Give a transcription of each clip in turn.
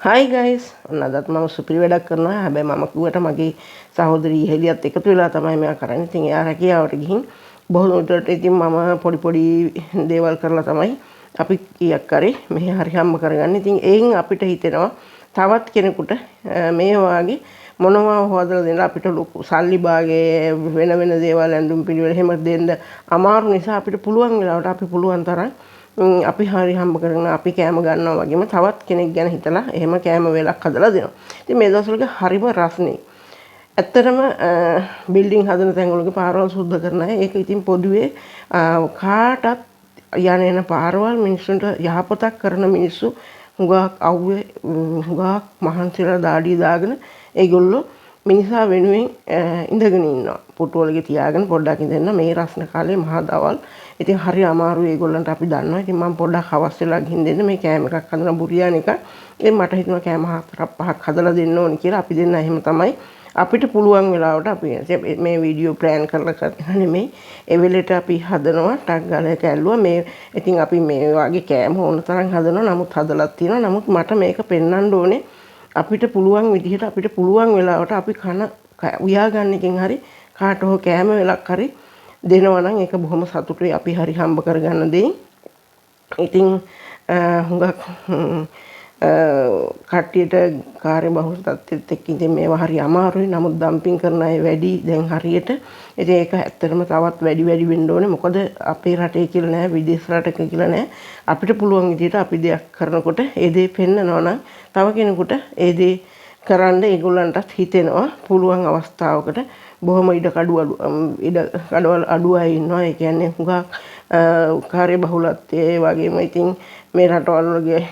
Hi guys, ඔන්න අදත් මම සුපිරි වැඩක් කරනවා. හැබැයි මම කිව්වට මගේ සහෝදරී හෙලියත් එකතු වෙලා තමයි මේවා කරන්නේ. ඉතින් එයා රැකියාවට ගිහින් බොහෝ උඩට ඉතින් මම පොඩි දේවල් කරලා තමයි අපි කීයක් කරේ මෙහි හරි හම්බ කරගන්නේ. ඉතින් එයින් අපිට හිතෙනවා තවත් කෙනෙකුට මේ වාගේ මොනවා හොදලා දෙන්න අපිට ලොකු සල්ලි භාගයේ වෙන දේවල් ඇඳුම් පිළිවෙල එහෙම දෙන්න අමාරු නිසා අපිට පුළුවන් වෙලාවට අපි පුළුවන් තරම් අපි හරි හම්බ කරගෙන අපි කෑම ගන්නවා වගේම තවත් කෙනෙක් ගැන හිතලා එහෙම කෑම වේලක් හදලා දෙනවා. ඉතින් මේ දවස්වල හරිම රස්නේ. ඇත්තටම බිල්ඩින් හදන තැන්වලගේ පාරවල් සුද්ධ කරන අය ඒක ඉතින් පොදුවේ කාටත් යන පාරවල් මිනිස්සුන්ට යහපතක් කරන මිනිස්සු හුඟක් අවුවේ හුඟක් මහන්සිලා දාඩිය දාගෙන ඒගොල්ලෝ මිනිසා වෙනුවෙන් ඉඳගෙන ඉන්නවා. පුටුවලගේ තියාගෙන පොඩ්ඩක් ඉඳන්න මේ රස්න කාලේ මහා දවල්. ඉතින් හරි අමාරුයි ඒගොල්ලන්ට අපි දන්නවා. ඉතින් මම පොඩ්ඩක් හවස් වෙලා ගිහින් දෙන්න මේ කෑම එකක් හදන බුරියානි එකක්. ඉතින් මට හිතුණා කෑම හතරක් පහක් හදලා දෙන්න ඕනි කියලා. අපි දෙන්න එහෙම තමයි අපිට පුළුවන් වෙලාවට අපි මේ වීඩියෝ ප්ලෑන් කරලා කරන්නේ නෙමෙයි. ඒ වෙලෙට අපි හදනවා ටක් ගාලා එක ඇල්ලුවා. මේ ඉතින් අපි මේ වගේ කෑම ඕන තරම් හදනවා. නමුත් හදලා තියෙනවා. නමුත් මට මේක පෙන්වන්න ඕනේ අපිට පුළුවන් විදිහට අපිට පුළුවන් වෙලාවට අපි කන උයා ගන්න එකෙන් හරි කාට හෝ කෑම වෙලක් හරි දෙනවා නම් ඒක බොහොම සතුටුයි අපි හරි හම්බ කරගන්න දෙයින්. ඉතින් හුඟක් කට්ටියට කාර්යබහුල තත්ත්වෙත් එක්ක ඉතින් මේවා හරි අමාරුයි. නමුත් ඩම්පින් කරන අය වැඩි දැන් හරියට. ඉතින් ඒක ඇත්තටම තවත් වැඩි වෙන්න ඕනේ. මොකද අපේ රටේ කියලා නෑ විදේශ රටක කියලා නෑ. අපිට පුළුවන් විදිහට අපි දෙයක් කරනකොට ඒ දේ පෙන්නනවා නම් තව කෙනෙකුට ඒ දේ කරන්න ඒගොල්ලන්ටත් හිතෙනවා පුළුවන් අවස්ථාවකට. බොහොම ඉඩ කඩවල් අඩු අය ඉන්නවා. ඒ කියන්නේ හුඟක් කාර්යබහුලත්වයේ වගේම ඉතින් මේ රටවල් වගේ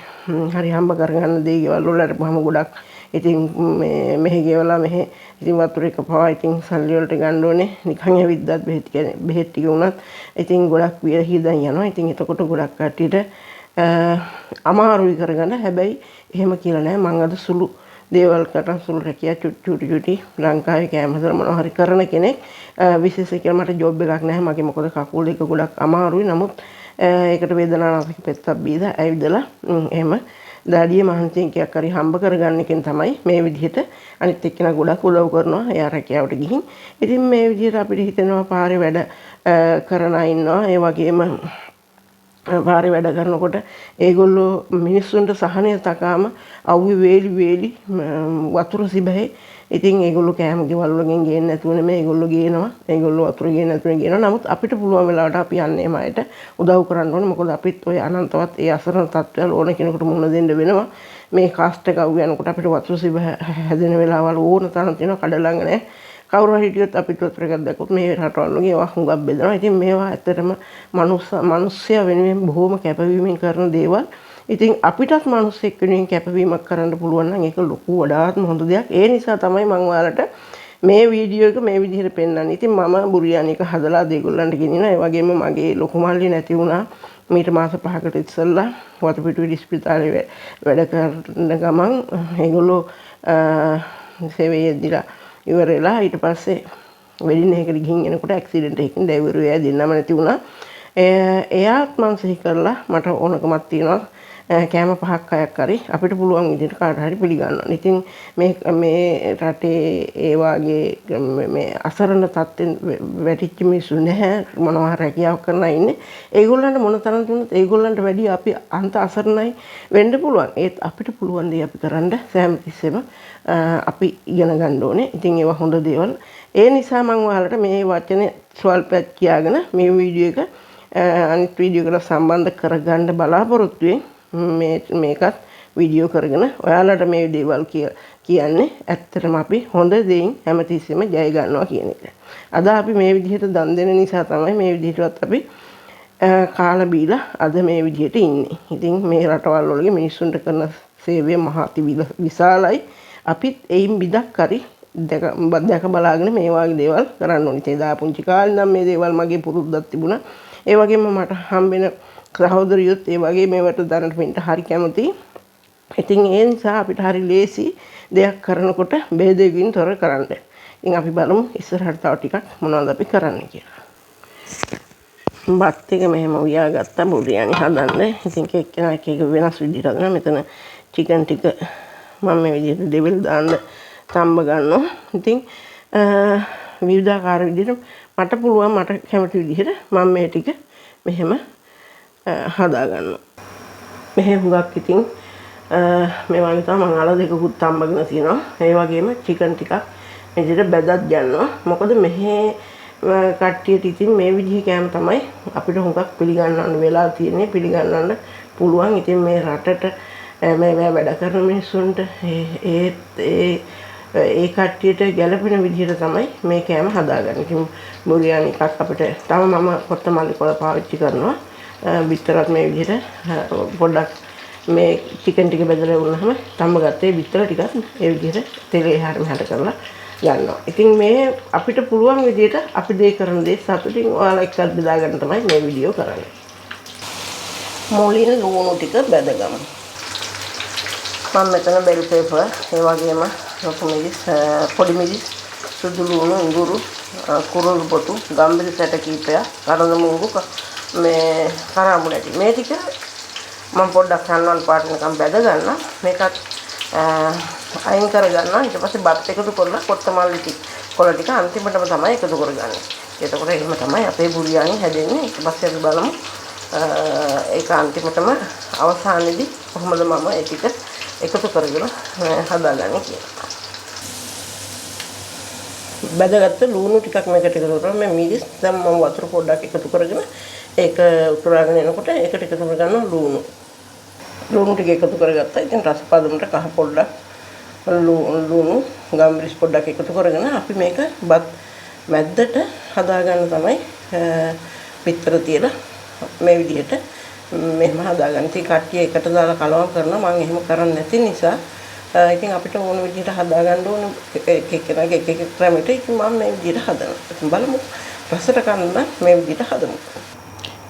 හරි හම්බ කරගන්න දේ ගෙවල් වලට බහම ගොඩක් ඉතින් මෙහෙ ගෙවලා මෙහෙ ඉතින් වතුර එක පවා ඉතින් සල්ලි වලට ගන්න ඕනේ. නිකන් ඇවිද්දත් බෙහෙත් ටික වුණත් ඉතින් ගොඩක් වියහිදන් යනවා. ඉතින් එතකොට ගොඩක් කට්ටියට අමාරුයි කරගන්න. හැබැයි එහෙම කියලා නෑ. මම අද සුළු දේවල් කරන සුළු රැකියා චුටි ලංකාවේ කෑම හදලා මොනවා හරි කරන කෙනෙක්. විශේෂ කියලා මට ජොබ් එකක් නැහැ. මගේ මොකද කකුල් දෙක ගොඩක් අමාරුයි. නමුත් ඒකට වේදනානාශක පෙත්තක් බීලා ඇවිදලා එහෙම දාඩිය මහන්සියෙන් කයක් හරි හම්බ කරගන්න එකෙන් තමයි මේ විදිහට අනිත් එක්කෙනා ගොඩක් උදව් කරනවා. එයා රැකියාවට ගිහින්. ඉතින් මේ විදිහට අපිට හිතෙනවා පාරේ වැඩ කරන අය ඉන්නවා. ඒ වගේම පාරේ වැඩ කරනකොට ඒගොල්ලෝ මිනිස්සුන්ට සහනය තකාම අවුවේ වේලි වතුර සිබහේ ඉතින් ඒගොල්ලෝ කෑම ගෙවල් වලින් ගේන්න නැතුව නෙමෙයි ඒගොල්ලෝ ගේනවා. ඒගොල්ලෝ වතුර ගේන්න නැතුව ගේනවා. නමුත් අපිට පුළුවන් වෙලාවට අපි යන්නේ එමයට උදව් කරන්න ඕනේ. මොකද අපිත් ඔය අනන්තවත් ඒ අසරණ තත්ත්වවල ඕන කෙනෙකුට මුහුණ දෙන්න වෙනවා. මේ කාස්ට් එක අවු යනකොට අපිට වතුර සිබ හැදෙන වෙලාවල් ඕන තරම් තියෙනවා. කඩලඟ නැහැ. කවුරු හරි හිටියොත් අපිට වතුර එකක් දැක්කොත් මේ රටවල් වගේ ඒවා හුඟක් බෙදනවා. ඉතින් මේවා ඇත්තටම මිනිස්සයා වෙනුවෙන් බොහොම කැපවීමෙන් කරන දේවල්. ඉතින් අපිටත් මිනිස්සෙක් වෙනුවෙන් කැපවීමක් කරන්න පුළුවන් නම් ඒක ලොකු වඩාත්ම හොඳ දෙයක්. ඒ නිසා තමයි මම ඔයාලට මේ වීඩියෝ එක මේ විදිහට පෙන්නන්නේ. ඉතින් මම බුරියානි එක හදලා දෙගොල්ලන්ට ගෙනියනවා. ඒ වගේම මගේ ලොකු මල්ලි නැති වුණා. මීට මාස 5කට ඉස්සෙල්ලා වතුපිටුවේ ඉස්පිතාලේ වැඩ කරන ගමන් ඒගොල්ලෝ සේවයේ දීලා ඉවරලා ඊට පස්සේ වෙඩින් එකකට ගිහින් එනකොට ඇක්සිඩන්ට් එකකින් ඩ්‍රයිවර් එයා දෙන්නම නැති වුණා. එයාත් මං සිහි කරලා මට ඕනකමක් තියෙනවා කෑම පහක් හයක් හරි අපිට පුළුවන් විදිහට කාට හරි පිළිගන්නවා. ඉතින් මේ රටේ ඒ වාගේ මේ අසරණ තත්ත්වෙන් වැටිච්ච මිනිස්සු නැහැ. මොනවා රැකියාවක් කරන අය ඉන්නේ. ඒගොල්ලන්ට මොන තරම් දුන්නත් ඒගොල්ලන්ට වැඩි අපි අන්ත අසරණයි වෙන්න පුළුවන්. ඒත් අපිට පුළුවන් දේ අපි කරන්න සෑම තිස්සෙම අපි ඉගෙන ගන්න ඕනේ. ඉතින් ඒවා හොඳ දේවල්. ඒ නිසා මම ඔයාලට මේ වචනේ ස්වල්පයක් කියාගෙන මේ වීඩියෝ එක අනිත් වීඩියෝ එකට සම්බන්ධ කරගන්න බලාපොරොත්තු මේකත් වීඩියෝ කරගෙන ඔයාලට මේ දේවල් කියන්නේ ඇත්තටම අපි හොඳ දෙයින් හැමතිස්සෙම ජය ගන්නවා කියන එක. අද අපි මේ විදිහට දන් දෙන නිසා තමයි මේ විදිහටවත් අපි කාලා බීලා අද මේ විදිහට ඉන්නේ. ඉතින් මේ රටවල් වලගේ මිනිස්සුන්ට කරන සේවය මහා විශාලයි. අපිත් එයින් බිදක් හරි දැක බලාගෙන මේ වගේ දේවල් කරන්න ඕනේ. ඒ දා පුංචි කාලේ නම් මේ දේවල් මගේ පුරුද්දක් තිබුණා. ඒ වගේම මට හම්බෙන සහෝදරියොත් ඒ වගේ මේවට දැනට වෙන්න හරි කැමතියි. ඉතින් ඒ නිසා අපිට හරි ලේසි දෙයක් කරනකොට බෙහෙදකින් තොර කරන්න. ඉතින් අපි බලමු ඉස්සරහට තව ටිකක් මොනවද අපි කරන්න කියලා. බත් එක මෙහෙම උයාගත්තා බුරියානි හදන්න. ඉතින් එක්කෙනා එක වෙනස් විදිහට හදනවා. මෙතන චිකන් ටික මම මේ විදිහට දෙවිල් දාන්න තම්බ ගන්නවා. ඉතින් විවිධාකාර විදිහට මට පුළුවන් මට කැමති විදිහට මම මේ ටික මෙහෙම හදා ගන්නවා. මෙහෙ හුඟක් ඉතින් මේවා නිසා මම අල දෙකකුත් තම්බගෙන තියෙනවා. ඒ වගේම චිකන් ටිකක් මේ විදිහට බෙදත් ගන්නවා. මොකද මෙහෙ කට්ටියට ඉතින් මේ විදිහේ කෑම තමයි අපිට හුඟක් පිළිගන්නන්න වෙලා තියෙන්නේ, පිළිගන්නන්න පුළුවන්. ඉතින් මේ රටට මේ වැඩ කරන මිනිස්සුන්ට ඒ කට්ටියට ගැළපෙන විදිහට තමයි මේ කෑම හදාගන්නේ. ඉතින් බුරියානි එකක් අපිට තව මම කොත්තමල්ලි කොළ පාවිච්චි කරනවා. බිත්තරත් මේ විදිහට පොඩ්ඩක් මේ චිකන් ටික බෙදලා වුණාම තම්බ ගත්තේ බිත්තර ටිකක් ඒ විදිහට තෙලේ එහාට මෙහාට කරලා ගන්නවා. ඉතින් මේ අපිට පුළුවන් විදිහට අපි දේ කරන දේ සතුටින් ඔයාලා එක්කත් බෙදා ගන්න තමයි මේ වීඩියෝ කරන්නේ. මොළින් ලුණු ටික බෙදගමු. මම මෙතන බෙල් පෙපර් ඒ වගේම ලොකු මිරිස් පොඩි මිරිස් සුදු ලුණු ඉඟුරු කුරුළු පොතු ගම්බිරි සැට කීපයක් කරඳ මුංගු මේ කරාඹු නැටි මේ ටික මම පොඩ්ඩක් සන්වන් පාට නිකන් බෙද ගන්න මේකත් අයින් කර ගන්න ඊට පස්සේ බත් එකතු කරලා කොත්තමල්ලි ටික කොළ ටික අන්තිමටම තමයි එකතු කරගන්නේ. එතකොට එහෙම තමයි අපේ බුරියානි හැදෙන්නේ. ඊට පස්සේ අපි බලමු ඒක අන්තිමටම අවසානයේදී කොහොමද මම ඒ ටික එකතු කරගෙන හදාගන්නේ කියලා. බෙදගත්ත ලුණු ටිකක් මේකට එකතු කරලා මේ මිරිස් දැන් මම වතුර පොඩ්ඩක් එකතු කරගෙන ඒක උතුරාගෙන එනකොට ඒකට එකතු කරගන්න ලුණු ටික එකතු කරගත්තා. ඉතින් රස පදමට කහ පොඩ්ඩක් ලුණු ගම්බිරිස් පොඩ්ඩක් එකතු කරගෙන අපි මේක බත් මැද්දට හදාගන්න තමයි පිටතර තියලා මේ විදිහට මෙහෙම හදාගන්න. ඉතින් කට්ටිය එකට දාලා කලවම් කරනවා. මම එහෙම කරන්නේ නැති නිසා ඉතින් අපිට ඕන විදිහට හදාගන්න ඕන එක එක ක්‍රමයකට ඉතින් මම මේ විදිහට හදනවා. ඉතින් බලමු රසට කන්න මේ විදිහට හදමු.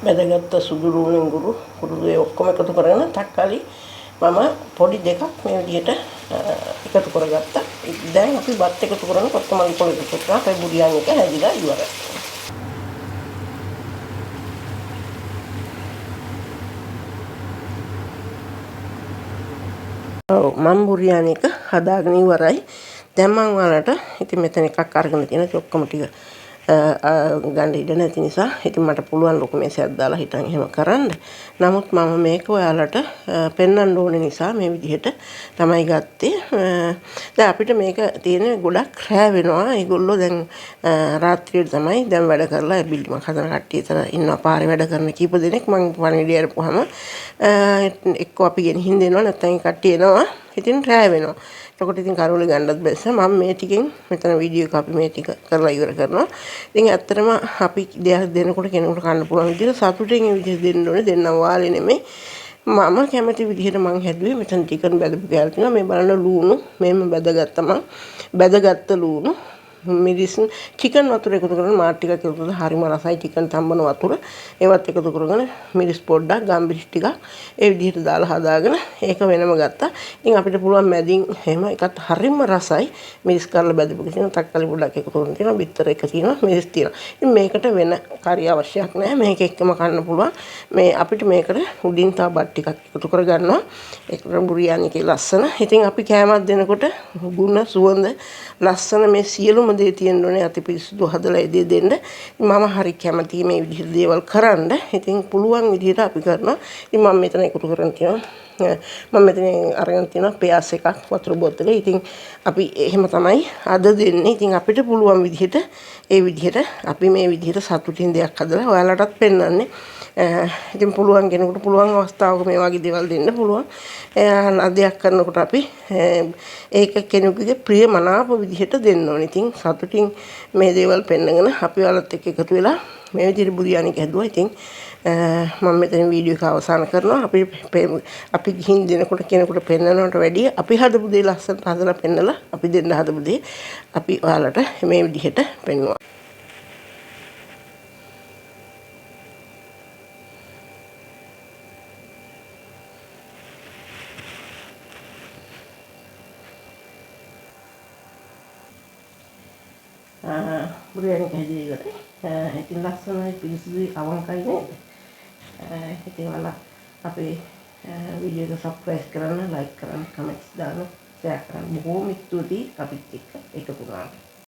බෙදගත්ත සුදු ලුණු ඉඟුරු කුරුළු ඒ ඔක්කොම එකතු කරගෙන තක්කාලි මම පොඩි දෙකක් මේ විදිහට එකතු කරගත්තා. දැන් අපි බත් එකතු කරන කොත්තමල්ලි පොළ එකතු කරලා අපේ බුරියානි එක හැදිලා ඉවරයි. මම බුරියානි එක හදාගෙන ඉවරයි. දැන් මම ඔයාලට ඉතින් මෙතන එකක් අරගෙන තියෙනවා. ඔක්කොම ටික ගන්න ඉඩ නැති නිසා ඉතින් මට පුළුවන් ලොකු මේසයක් දාලා හිටන් එහෙම කරන්න. නමුත් මම මේක ඔයාලට පෙන්වන්න ඕන නිසා මේ විදිහට තමයි ගත්තේ. දැන් අපිට මේක තියෙන්නේ ගොඩක් රෑ වෙනවා. ඒගොල්ලෝ දැන් රාත්‍රියේ තමයි දැන් වැඩ කරලා බිල්ඩිමක් හදන කට්ටිය තන ඉන්නවා. පාරේ වැඩ කරන කීප දෙනෙක් මම පණිවිඩය අරපුවාම එක්ක අපි ගෙනිහින් දෙනවා නැත්නම් කට්ටිය එනවා. ඉතින් රෑ වෙනවා. එතකොට ඉතින් කරවල ගන්නත් බැස්ස මම මේ ටිකෙන් මෙතන වීඩියෝ එක අපි මේ ටික කරලා ඉවර කරනවා. ඉතින් ඇත්තටම අපි දෙයක් දෙනකොට කෙනෙකුට කන්න පුළුවන් විදිහට සතුටින් මේ විදිහට දෙන්න ඕනේ. දෙන්නම් වාලේ නෙමෙයි. මම කැමති විදිහට මම හැදුවේ මෙතන චිකන් බෙදපු කෑල්ල තියෙනවා. මේ බලන්න ලුණු මෙහෙම බෙදගත්තා මම. බෙදගත්ත ලුණු මිරිස් චිකන් වතුර එකතු කරගෙන මාත් ටිකක් එකතු කරලා හරිම රසයි චිකන් තම්බන වතුර ඒවත් එකතු කරගෙන මිරිස් පොඩ්ඩක් ගම්බිරිස් ටිකක් ඒ විදිහට දාලා හදාගෙන ඒක වෙනම ගත්තා. ඉතින් අපිට පුළුවන් මැදින් එහෙම එකත් හරිම රසයි මිරිස් කරලා බැදපු කිසිම තක්කාලි පොඩ්ඩක් එකතු කරගෙන තියෙනවා. බිත්තර එක තියෙනවා මිරිස් තියෙනවා. ඉතින් මේකට වෙන කරි අවශ්‍යයක් නැහැ. මේක එක්කම කන්න පුළුවන්. මේ අපිට මේකට උඩින් තව බත් ටිකක් එකතු කරගන්නවා. ඒකට බුරියානි කියලා ලස්සන. ඉතින් අපි කෑමක් දෙනකොට ගුණ සුවඳ ලස්සන මේ සියලුම දේ තියෙන්න ඕනේ. අති පිරිසිදු හදලා ඒ දේ දෙන්න. මම හරි කැමතියි මේ විදිහට දේවල් කරන්න. ඉතින් පුළුවන් විදිහට අපි කරනවා. ඉතින් මම මෙතන එකතු කරන් තියෙනවා. මම මෙතන අරගෙන තියෙනවා පෙයාස් එකක් වතුර බෝතලේ. ඉතින් අපි එහෙම තමයි අද දෙන්නේ. ඉතින් අපිට පුළුවන් විදිහට ඒ විදිහට අපි මේ විදිහට සතුටින් දෙයක් හදලා ඔයාලටත් පෙන්වන්නේ. ඉතින් පුළුවන් කෙනෙකුට පුළුවන් අවස්ථාවක මේ වගේ දේවල් දෙන්න පුළුවන්. අධ්‍යයක් කරනකොට අපි ඒක කෙනෙකුගේ ප්‍රිය මනාප විදිහට දෙන්න ඕනේ. ඉතින් සතුටින් මේ දේවල් පෙන්නගෙන අපි ඔයාලත් එක්ක එකතු වෙලා මේ විදිහට බුරියානි හැදුවා. ඉතින් මම මෙතන වීඩියෝ එක අවසන් කරනවා. අපි ගිහින් දෙනකොට කෙනෙකුට පෙන්නනවට වැඩිය අපි හදපු දේ ලස්සනට හදලා පෙන්නලා අපි දෙන්න හදපු දේ අපි ඔයාලට මේ විදිහට පෙන්වුවා. බුරියානි හැදී ඉවරයි. ඉතින් ලස්සනයි පිරිසිදුයි අවංකයි නේද? ඉතින් ඔයාලා අපේ වීඩියෝ එක සබ්ස්ක්‍රයිබ් කරන්න, ලයික් කරන්න, කමෙන්ට්ස් දාන්න, ෂෙයා කරන්න. බොහොම ස්තුතියි අපිත් එක්ක එකතු වුණාට.